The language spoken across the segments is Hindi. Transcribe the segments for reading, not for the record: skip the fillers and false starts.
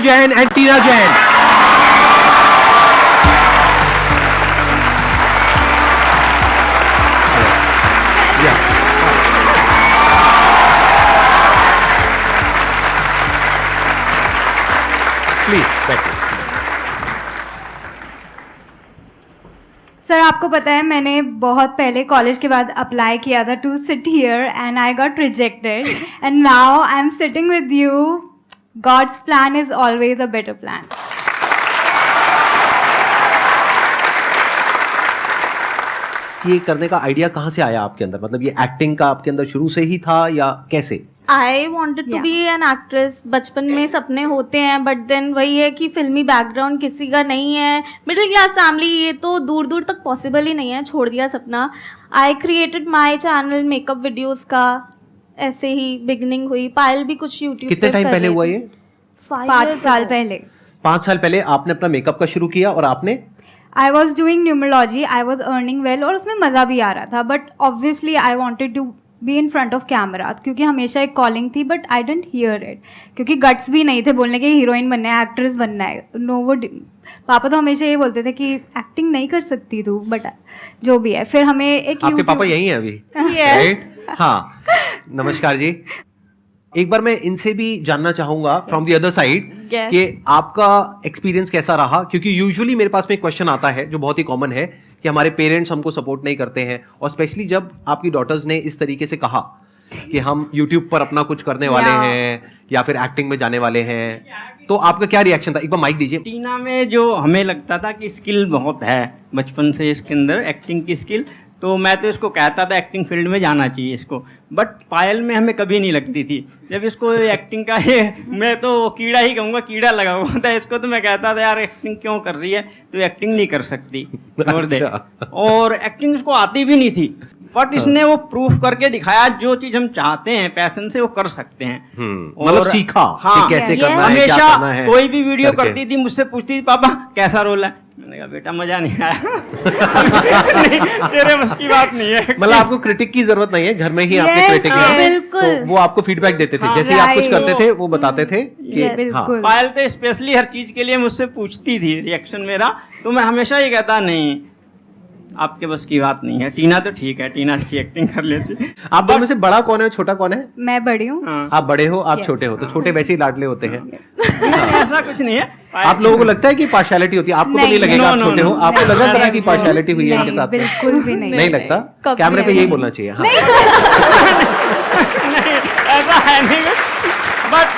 Paayal Jain and Tina Jain. Yeah. Please, बैठिए. सर आपको पता है मैंने बहुत पहले कॉलेज के बाद अप्लाई किया था to sit here and I got rejected and now I am sitting with you. God's plan is always a better plan. ये करने का आइडिया कहाँ से आया आपके अंदर? मतलब ये एक्टिंग का आपके अंदर शुरू से ही था या कैसे? I wanted to be an actress. बचपन में सपने होते हैं बट देन वही है कि फिल्मी बैकग्राउंड किसी का नहीं है, मिडिल क्लास फैमिली, ये तो दूर दूर तक पॉसिबल ही नहीं है. छोड़ दिया सपना. I created my channel makeup videos का. ऐसे ही बिगनिंग हुई. पायल भी कुछ यूट्यूब. कितने टाइम पहले हुआ ये? 5 साल पहले. 5 साल पहले आपने अपना मेकअप का शुरू किया और आपने I was doing numerology. I was earning well और उसमें मज़ा भी आ रहा था but obviously I wanted to be in front of camera क्योंकि हमेशा एक कॉलिंग थी but I didn't hear it क्योंकि गट्स भी नहीं थे बोलने के हीरोइन बनना है, एक्ट्रेस बनना है. नो वो पापा तो हमेशा ये बोलते थे कि एक्टिंग नहीं कर सकती तू, बट जो भी है फिर हमें एक आपके पापा यही हैं अभी? Yes. हाँ, नमस्कार जी. एक बार मैं इनसे भी जानना चाहूंगा from the other side Yes. कि आपका एक्सपीरियंस कैसा रहा, क्योंकि यूजुअली मेरे पास में एक क्वेश्चन आता है जो बहुत ही कॉमन है कि हमारे पेरेंट्स हमको सपोर्ट नहीं करते हैं, और स्पेशली जब आपकी डॉटर्स ने इस तरीके से कहा कि हम यूट्यूब पर अपना कुछ करने वाले हैं या फिर एक्टिंग में जाने वाले हैं, तो आपका क्या रिएक्शन था? एक बार माइक दीजिए. टीना में जो हमें लगता था कि स्किल बहुत है बचपन से इसके अंदर, एक्टिंग की स्किल, तो मैं तो इसको कहता था एक्टिंग फील्ड में जाना चाहिए इसको. बट पायल में हमें कभी नहीं लगती थी. जब इसको एक्टिंग का ये, मैं तो कीड़ा ही कहूँगा, कीड़ा लगा हुआ था इसको, तो मैं कहता था यार एक्टिंग क्यों कर रही है, तो एक्टिंग नहीं कर सकती, छोड़ दे. और एक्टिंग इसको आती भी नहीं थी बट इसने वो प्रूफ करके दिखाया जो चीज हम चाहते हैं पैशन से वो कर सकते हैं. मतलब सीखा कि कैसे करना है, क्या हमेशा करना है. कोई भी वीडियो करके. करती थी मुझसे पूछती थी पापा कैसा रोल है, मैंने कहा बेटा मजा नहीं आया. नहीं, तेरे बस की बात नहीं है. मतलब आपको क्रिटिक की जरूरत नहीं है, घर में ही आपके Yes, क्रिटिक हाँ, हैं, बिल्कुल. तो वो आपको फीडबैक देते थे. हाँ, जैसे ही आप कुछ right. करते थे वो बताते थे कि हाँ. बिल्कुल. पायल तो स्पेशली हर चीज के लिए मुझसे पूछती थी रिएक्शन मेरा, तो मैं हमेशा ये कहता नहीं आपके बस की बात नहीं है. टीना तो ठीक है, टीना अच्छी एक्टिंग कर लेती. आप दोनों में से बड़ा कौन है, छोटा कौन है? मैं बड़ी हूँ. हाँ. आप बड़े हो, आप Yes. छोटे हो, तो छोटे वैसे ही लाडले होते हैं. ऐसा कुछ नहीं है. आप लोगों को लगता है कि पार्शियलिटी होती है? आपको तो नहीं नहीं, लगेगा, आप no, छोटे no, हो, no. आपको नहीं, लगा नहीं, कि पार्शियलिटी हुई है नहीं, इनके साथ में? बिल्कुल भी नहीं. नहीं लगता. कभी कैमरे पे नहीं. यही बोलना चाहिए. हाँ. नहीं, ऐसा है नहीं. बट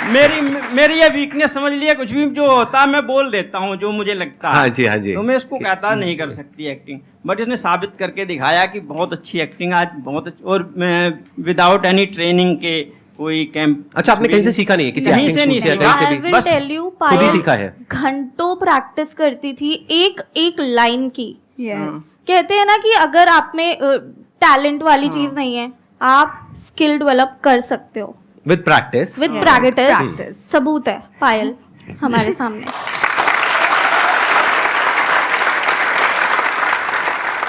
मेरी ये वीकनेस समझ लिया, कुछ भी जो होता है मैं बोल देता हूँ जो मुझे लगता है. हाँ जी, हाँ जी. तो मैं इसको कहता नहीं कर सकती एक्टिंग, बट इसने साबित करके दिखाया कि बहुत अच्छी एक्टिंग आज, बहुत अच्छी, और विदाउट एनी ट्रेनिंग के कोई कैंप. अच्छा, आपने कहीं से सीखा नहीं है? किसी कहीं acting से नहीं school या सीखा. कहीं से आई भी? विल बस टेल यू, खुद ही पायल सीखा है. घंटों प्रैक्टिस करती थी एक एक लाइन की. Yes. कहते हैं ना कि अगर आप में टैलेंट वाली चीज नहीं है, आप स्किल डेवलप कर सकते हो with practice. With Yeah. Practice. Practice. सबूत है पायल हमारे सामने.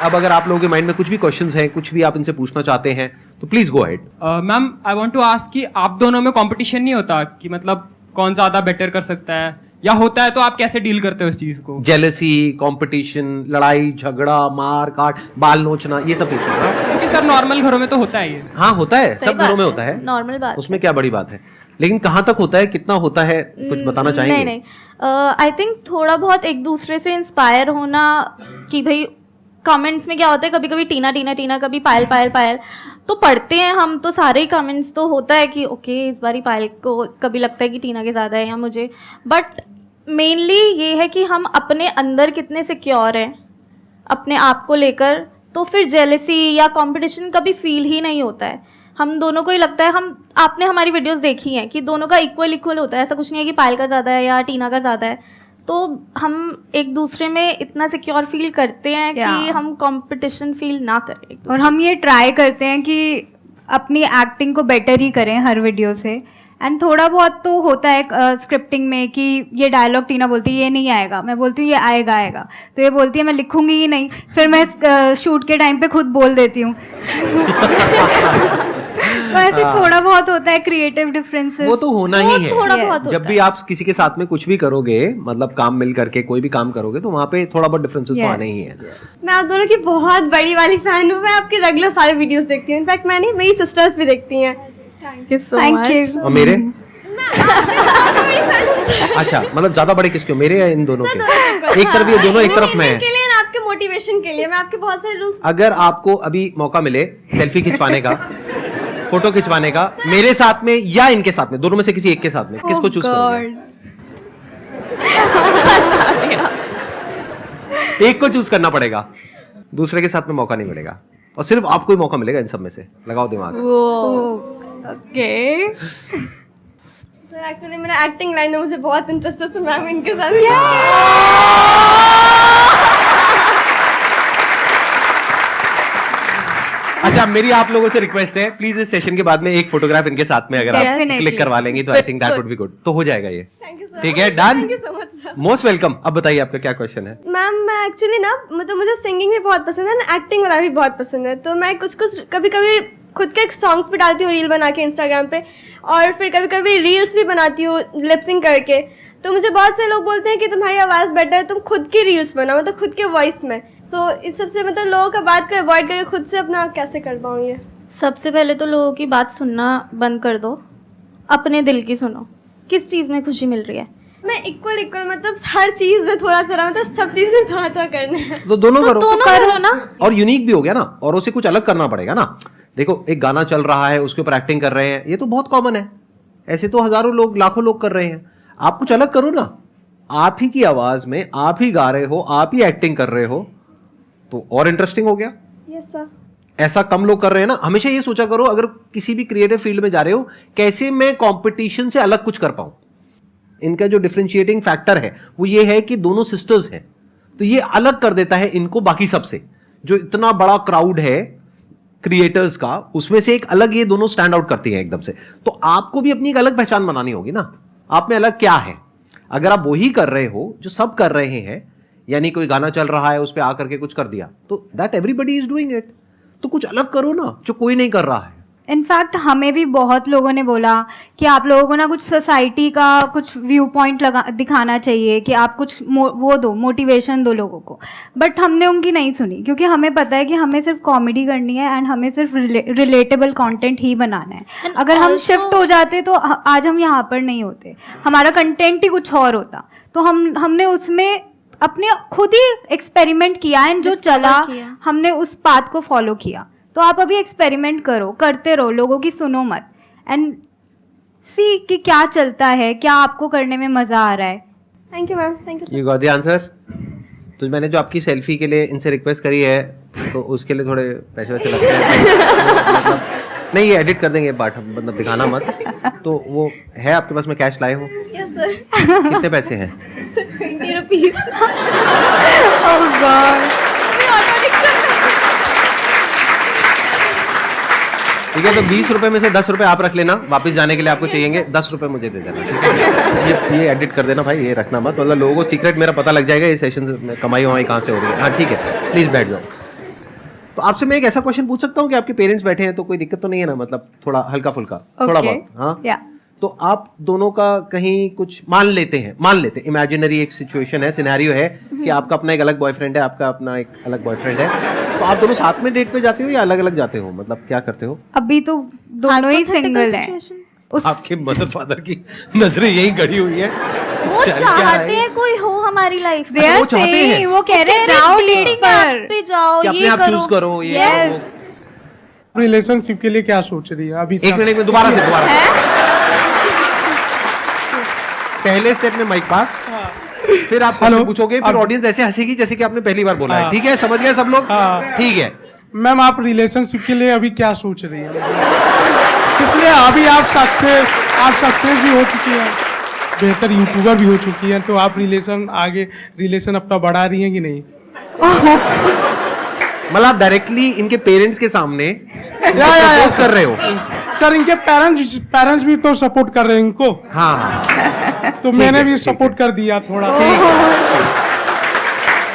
अब अगर आप लोगों के माइंड में कुछ भी क्वेश्चंस हैं, कुछ भी आप इनसे पूछना चाहते हैं, तो please go ahead. Ma'am I want to ask कि आप दोनों में कंपटीशन नहीं होता कि मतलब कौन ज्यादा बेटर कर सकता है, या होता है तो आप कैसे डील करते हो इस चीज को? जेलसी, कंपटीशन, लड़ाई झगड़ा, मार काट, बाल नोचना, ये सब पूछना है. क्योंकि सर नॉर्मल घरों में तो होता है ये. हाँ, होता है, सही सब बात घरों में है, होता है. नॉर्मल बात. उसमें क्या बड़ी बात है, लेकिन कहाँ तक होता है, कितना होता है, कुछ बताना चाहेंगे? नहीं, आई थिंक थोड़ा बहुत एक दूसरे से इंस्पायर होना, कि भाई कमेंट्स में क्या होता है, कभी कभी टीना टीना टीना, कभी पायल पायल पायल, तो पढ़ते हैं हम तो सारे ही कमेंट्स, तो होता है कि ओके इस बारी पायल को, कभी लगता है कि टीना के ज़्यादा है या मुझे. बट मेनली ये है कि हम अपने अंदर कितने सिक्योर हैं अपने आप को लेकर, तो फिर जेलसी या कंपटीशन कभी फील ही नहीं होता है. हम दोनों को ही लगता है, हम आपने हमारी वीडियोस देखी हैं कि दोनों का इक्वल इक्वल होता है. ऐसा कुछ नहीं है कि पायल का ज़्यादा है या टीना का ज़्यादा है. तो हम एक दूसरे में इतना सिक्योर फील करते हैं कि Yeah. हम कंपटीशन फील ना करें. और हम ये ट्राई करते हैं कि अपनी एक्टिंग को बेटर ही करें हर वीडियो से. एंड थोड़ा बहुत तो होता है स्क्रिप्टिंग में कि ये डायलॉग टीना बोलती है ये नहीं आएगा, मैं बोलती हूँ ये आएगा आएगा, तो ये बोलती है मैं लिखूंगी ही नहीं, फिर मैं शूट के टाइम पे खुद बोल देती हूँ. तो ऐसे थोड़ा बहुत होता है क्रिएटिव डिफरेंसेस। वो तो होना ही है। थोड़ा Yes. बहुत जब भी आप किसी के साथ में कुछ भी करोगे, मतलब काम मिल करके कोई भी काम करोगे, तो वहाँ पे थोड़ा बहुत डिफरेंसेस तो Yes. आने ही है। मैं आप दोनों की बहुत बड़ी वाली फैन हूँ। मैं आपके रेगुलर सारे वीडियोस देखती हूँ। इनफैक्ट मैंने मेरी सिस्टर्स भी देखती हैं। Thank you so thank much. You. और मेरे अच्छा, मतलब ज्यादा बड़े किसके हो, मेरे या इन दोनों के? एक तरफ ये दोनों, एक तरफ मैं। के लिए ना, आपके मोटिवेशन के लिए मैं आपके बहुत सारे रूल्स। अगर आपको अभी मौका मिले सेल्फी खिंचवाने का, फोटो खिंचवाने का, मेरे साथ में या इनके साथ में, दोनों में से किसी एक के साथ में, किसको चूज करोगे? एक को चूज करना पड़ेगा, दूसरे के साथ में मौका नहीं मिलेगा, और सिर्फ आपको ही मौका मिलेगा इन सब में से। लगाओ दिमाग। ओके। सर एक्चुअली मेरा एक्टिंग लाइन में मुझे बहुत इंटरेस्ट है, तो मैम इनके साथ। अच्छा, मेरी आप लोगों से रिक्वेस्ट है, प्लीज इस सेशन के बाद में एक फोटोग्राफ इनके साथ में अगर आप Definitely. क्लिक करवा लेंगी तो I think that would be good. तो हो जाएगा ये। Thank you sir. ठीक है, done. Thank you so much sir. Most welcome. अब बताइए आपका क्या क्वेश्चन है? मैम मैं एक्चुअली ना, मतलब मुझे सिंगिंग भी बहुत पसंद है ना, एक्टिंग वाला भी बहुत पसंद है। तो मैं कुछ कुछ कभी कभी खुद के सॉन्ग्स भी डालती हूँ रील बना के इंस्टाग्राम पे, और फिर कभी कभी रील्स भी बनाती हूँ लिपसिंग करके। तो मुझे बहुत से लोग बोलते हैं कि तुम्हारी आवाज़ बेटर है, तुम खुद की रील्स बनाओ, मतलब खुद के वॉइस में। सो इस सबसे मतलब लोगों का बात को अवॉइड करके खुद से अपना कैसे कर पाऊँ ये? सबसे पहले तो लोगों की बात सुनना बंद कर दो, अपने दिल की सुनो, किस चीज़ में खुशी मिल रही है। मैं इक्वल मतलब हर चीज़ में थोड़ा थोड़ा, मतलब सब चीज़ में थोड़ा थोड़ा करना है। तो दोनों करो। दोनों करो ना। और यूनिक भी हो गया ना, और उसे कुछ अलग करना पड़ेगा ना। देखो, एक गाना चल रहा है, उसके ऊपर एक्टिंग कर रहे हैं, ये तो बहुत कॉमन है। ऐसे तो हजारों लोग, लाखों लोग कर रहे हैं। आप कुछ अलग करो ना, आप ही की आवाज में आप ही गा रहे हो, आप ही एक्टिंग कर रहे हो, तो और इंटरेस्टिंग हो गया। Yes sir. ऐसा कम लोग कर रहे हैं ना। हमेशा ये सोचा करो, अगर किसी भी क्रिएटिव फील्ड में जा रहे हो, कैसे मैं कंपटीशन से अलग कुछ कर पाऊं। इनका जो डिफरेंशिएटिंग फैक्टर है वो ये है कि दोनों सिस्टर्स हैं, तो ये अलग कर देता है इनको बाकी सबसे। जो इतना बड़ा क्राउड है क्रिएटर्स का, उसमें से एक अलग ये दोनों स्टैंड आउट करती हैं एकदम से। तो आपको भी अपनी एक अलग पहचान बनानी होगी ना, आप में अलग क्या है। अगर आप वही कर रहे हो जो सब कर रहे हैं, यानी कोई गाना चल रहा है उस पर आकर के कुछ कर दिया, तो that everybody is doing it. तो कुछ अलग करो ना जो कोई नहीं कर रहा है। इनफैक्ट हमें भी बहुत लोगों ने बोला कि आप लोगों को ना कुछ सोसाइटी का कुछ व्यू पॉइंट दिखाना चाहिए, कि आप कुछ वो दो, मोटिवेशन दो लोगों को। बट हमने उनकी नहीं सुनी, क्योंकि हमें पता है कि हमें सिर्फ कॉमेडी करनी है एंड हमें सिर्फ रिलेटेबल कंटेंट ही बनाना है। And अगर हम also- शिफ्ट हो जाते तो आज हम यहाँ पर नहीं होते, हमारा कंटेंट ही कुछ और होता। तो हमने उसमें अपने खुद ही एक्सपेरिमेंट किया एंड जो Discover चला किया। हमने उस पाथ को फॉलो किया। तो आप अभी एक्सपेरिमेंट करो, करते रहो, लोगों की सुनो मत, एंड सी कि क्या चलता है, क्या आपको करने में मजा आ रहा है। Thank you ma'am. Thank you. You got the answer. तो मैंने जो आपकी सेल्फी के लिए इनसे रिक्वेस्ट करी है, तो उसके लिए थोड़े पैसे वैसे लगते हैं। मतलब नहीं, ये एडिट कर देंगे पार्ट, मतलब दिखाना मत। तो वो है आपके पास में, कैश लाए हो? Yes sir. कितने पैसे हैं? 20 रुपीज। ठीक है, तो 20 रुपए में से 10 रुपए आप रख लेना, वापस जाने के लिए आपको चाहिएंगे। 10 रुपए मुझे दे देना, ठीक है? ये एडिट कर देना भाई, ये रखना मत, मतलब लोगों को सीक्रेट मेरा पता लग जाएगा ये सेशन में कमाई वमाई कहाँ से हो रही है। हाँ ठीक है, प्लीज बैठ जाओ। तो आपसे मैं एक ऐसा क्वेश्चन पूछ सकता हूँ कि आपके पेरेंट्स बैठे हैं तो कोई दिक्कत तो नहीं है ना, मतलब थोड़ा हल्का फुल्का, थोड़ा Okay. बहुत। हाँ या तो आप दोनों का कहीं कुछ मान लेते हैं, इमेजिनरी एक सिचुएशन है, सिनेरियो है कि आपका अपना एक अलग बॉयफ्रेंड है, आपका अपना एक अलग बॉयफ्रेंड है, तो आप दोनों साथ में डेट पे जाते हो या अलग अलग जाते हो, मतलब क्या करते हो? अभी तो दोनों ही Hypothetical सिंगल हैं। situation। उस आपके मदर फादर की नजरें यहीं गड़ी हुई है। वो चल क्या चाहते है? हैं कोई हो हमारी लाइफ में। They are वो चाहते हैं। saying, वो कह रहे हैं जाओ डेट डेटिंग एप्स पे जाओ, कि अपने ये आप करो। चूज करो, ये Yes. करो। रिलेशनशिप के लिए क्या सोच रही है अभी एक तक? मिनट में दोबारा से पहले स्टेप में माइक पास, फिर आप हेलो। क्वेश्चन पूछोगे, फिर अब- ऑडियंस ऐसे हंसेगी जैसे कि आपने पहली बार बोला है। हाँ। ठीक है, समझ गए सब लोग? हाँ। ठीक है। मैम आप रिलेशनशिप के लिए अभी क्या सोच रही है? इसलिए अभी आप सक्सेस भी हो चुकी हैं, बेहतर यूट्यूबर भी हो चुकी हैं, तो आप रिलेशन अपना बढ़ा रही हैं कि नहीं? मतलब आप डायरेक्टली इनके पेरेंट्स के सामने या propose कर रहे हो? सर इनके पेरेंट्स भी तो सपोर्ट कर रहे हैं इनको, हाँ हाँ, तो मैंने भी सपोर्ट कर दिया थोड़ा।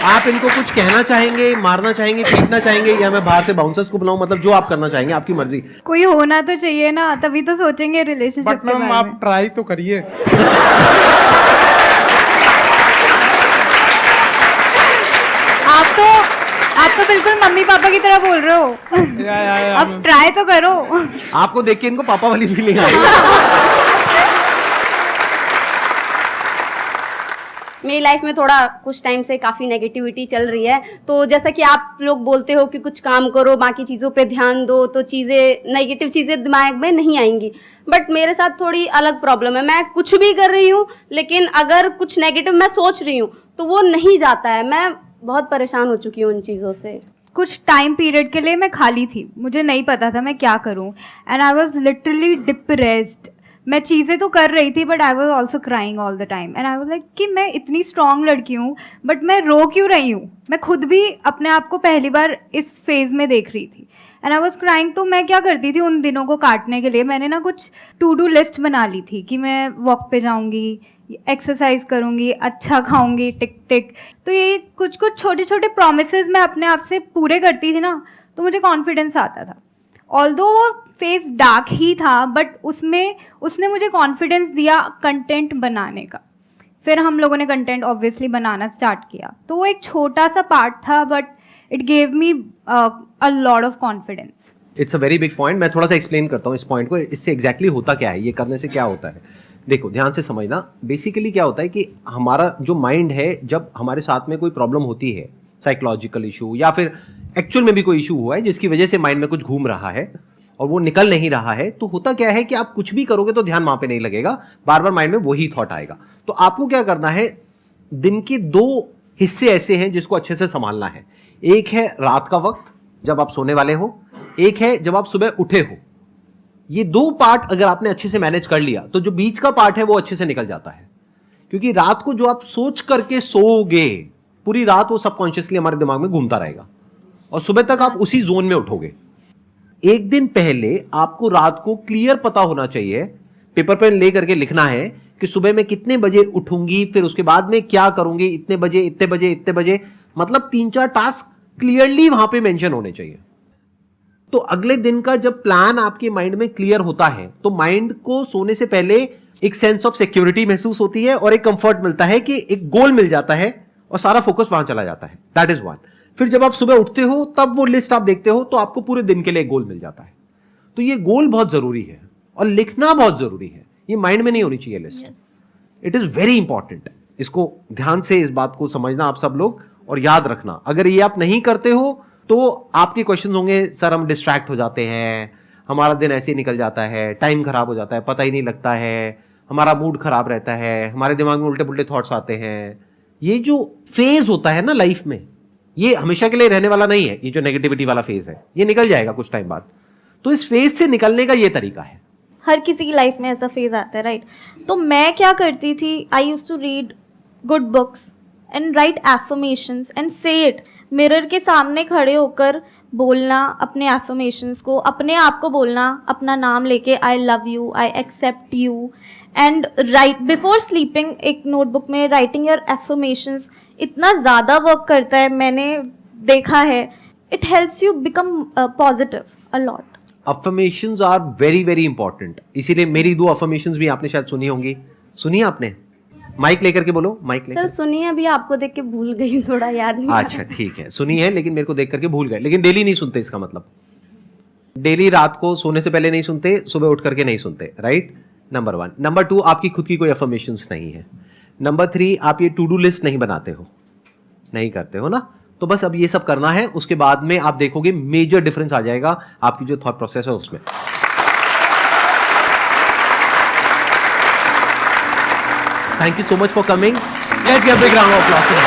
आप इनको कुछ कहना चाहेंगे, मारना चाहेंगे, पीटना चाहेंगे, या मैं बाहर से बाउंसर्स को बुलाऊं? मतलब जो आप करना चाहेंगे, आपकी मर्जी। कोई होना तो चाहिए ना, तभी तो सोचेंगे रिलेशनशिप बट के मैम बारे में। आप ट्राई तो करिए। आप तो बिल्कुल मम्मी पापा की तरह बोल रहे हो। या, अब ट्राई तो करो। आपको देख के इनको पापा वाली फीलिंग आ रही है। मेरी लाइफ में थोड़ा कुछ टाइम से काफ़ी नेगेटिविटी चल रही है, तो जैसा कि आप लोग बोलते हो कि कुछ काम करो, बाकी चीज़ों पे ध्यान दो, तो चीज़ें नेगेटिव चीज़ें दिमाग में नहीं आएंगी। बट मेरे साथ थोड़ी अलग प्रॉब्लम है, मैं कुछ भी कर रही हूँ लेकिन अगर कुछ नेगेटिव मैं सोच रही हूँ तो वो नहीं जाता है। मैं बहुत परेशान हो चुकी हूँ उन चीज़ों से। कुछ टाइम पीरियड के लिए मैं खाली थी, मुझे नहीं पता था मैं क्या करूं, and I was literally depressed. मैं चीज़ें तो कर रही थी but I was also crying all the time, and I was like कि मैं इतनी स्ट्रॉन्ग लड़की हूँ बट मैं रो क्यों रही हूँ। मैं खुद भी अपने आप को पहली बार इस फेज़ में देख रही थी, एंड आई वॉज क्राइंग। तो मैं क्या करती थी उन दिनों को काटने के लिए, मैंने ना कुछ टू डू लिस्ट बना ली थी कि मैं वॉक पे जाऊँगी, एक्सरसाइज करूँगी, अच्छा खाऊंगी, टिक टिक। तो ये कुछ कुछ छोटे छोटे प्रोमिसेस मैं अपने आप से पूरे करती थी ना, तो मुझे कॉन्फिडेंस आता था। ऑल्दो वो फेस डार्क ही था बट उसमें उसने मुझे कॉन्फिडेंस दिया कंटेंट बनाने का। फिर हम लोगों ने कंटेंट ऑब्वियसली बनाना स्टार्ट किया, तो वो एक छोटा सा पार्ट था but it gave me a lot of confidence. It's a very big point. मैं थोड़ा सा एक्सप्लेन करता हूँ इस पॉइंट को, इससे एग्जैक्टली होता क्या है, ये करने से क्या होता है। देखो ध्यान से समझना, बेसिकली क्या होता है कि हमारा जो माइंड है, जब हमारे साथ में कोई प्रॉब्लम होती है, साइकोलॉजिकल इशू या फिर एक्चुअल में भी कोई इशू हुआ है जिसकी वजह से माइंड में कुछ घूम रहा है और वो निकल नहीं रहा है, तो होता क्या है कि आप कुछ भी करोगे तो ध्यान वहां पे नहीं लगेगा, बार बार माइंड में वही थॉट आएगा। तो आपको क्या करना है, दिन के दो हिस्से ऐसे हैं जिसको अच्छे से संभालना है। एक है रात का वक्त जब आप सोने वाले हो, एक है जब आप सुबह उठे हो। ये दो पार्ट अगर आपने अच्छे से मैनेज कर लिया तो जो बीच का पार्ट है वो अच्छे से निकल जाता है। क्योंकि रात को जो आप सोच करके सोओगे, पूरी रात वो सबकॉन्शियसली हमारे दिमाग में घूमता रहेगा और सुबह तक आप उसी जोन में उठोगे। एक दिन पहले आपको रात को क्लियर पता होना चाहिए, पेपर पेन ले करके लिखना है कि सुबह में कितने बजे उठूंगी, फिर उसके बाद में क्या करूंगी, इतने बजे इतने बजे इतने बजे, मतलब 3-4 टास्क क्लियरली वहां पे मेंशन होने चाहिए। तो अगले दिन का जब प्लान आपके माइंड में क्लियर होता है तो माइंड को सोने से पहले एक सेंस ऑफ सिक्योरिटी महसूस होती है और एक कंफर्ट मिलता है कि एक गोल मिल जाता है और सारा फोकस वहां चला जाता है। That is one. फिर जब आप सुबह उठते हो तब वो लिस्ट आप देखते हो तो आपको पूरे दिन के लिए गोल मिल जाता है। तो ये गोल बहुत जरूरी है और लिखना बहुत जरूरी है, ये माइंड में नहीं होनी चाहिए list. It is very important. इसको ध्यान से इस बात को समझना आप सब लोग और याद रखना। अगर ये आप नहीं करते हो तो आपके क्वेश्चन होंगे, सर हम डिस्ट्रैक्ट हो जाते हैं, हमारा दिन ऐसे ही निकल जाता है, टाइम खराब हो जाता है, पता ही नहीं लगता है, हमारा मूड खराब रहता है, हमारे दिमाग में उल्टे पुल्टे थॉट्स आते हैं। ये जो फेज होता है ना लाइफ में, ये हमेशा के लिए रहने वाला नहीं है। ये जो नेगेटिविटी वाला फेज है ये निकल जाएगा कुछ टाइम बाद। तो इस फेज से निकलने का ये तरीका है। हर किसी की लाइफ में ऐसा फेज आता है, राइट? तो मैं क्या करती थी, I use to read good books and write affirmations and say it. Mirror के सामने खड़े होकर बोलना अपने एफर्मेशंस को, अपने आप को बोलना, अपना नाम लेके I love you, I accept you, and right before sleeping एक नोटबुक में राइटिंग योर एफर्मेशंस इतना ज़्यादा वर्क करता है, मैंने देखा है। It helps you become positive a lot. Affirmations are very very important. इसीलिए मेरी 2 अफर्मेशंस भी आपने शायद सुनी होंगी। सुनी आपने? माइक लेकर के बोलो, माइक लेकर। सर सुनिए, अभी आपको देख के भूल गई, थोड़ा याद नहीं। अच्छा ठीक है, सुनी है लेकिन मेरे को देख करके भूल गए। लेकिन डेली नहीं सुनते, इसका मतलब डेली रात को सोने से पहले नहीं सुनते, सुबह उठ करके नहीं सुनते, राइट? नंबर 1। नंबर 2, आपकी खुद की कोई अफर्मेशंस नहीं है। नंबर 3, आप ये टू डू लिस्ट नहीं बनाते हो, नहीं करते हो ना। तो बस अब ये सब करना है, उसके बाद में आप देखोगे मेजर डिफरेंस आ जाएगा आपकी जो थॉट प्रोसेस है उसमें। Thank you so much for coming. Let's give a big round of applause.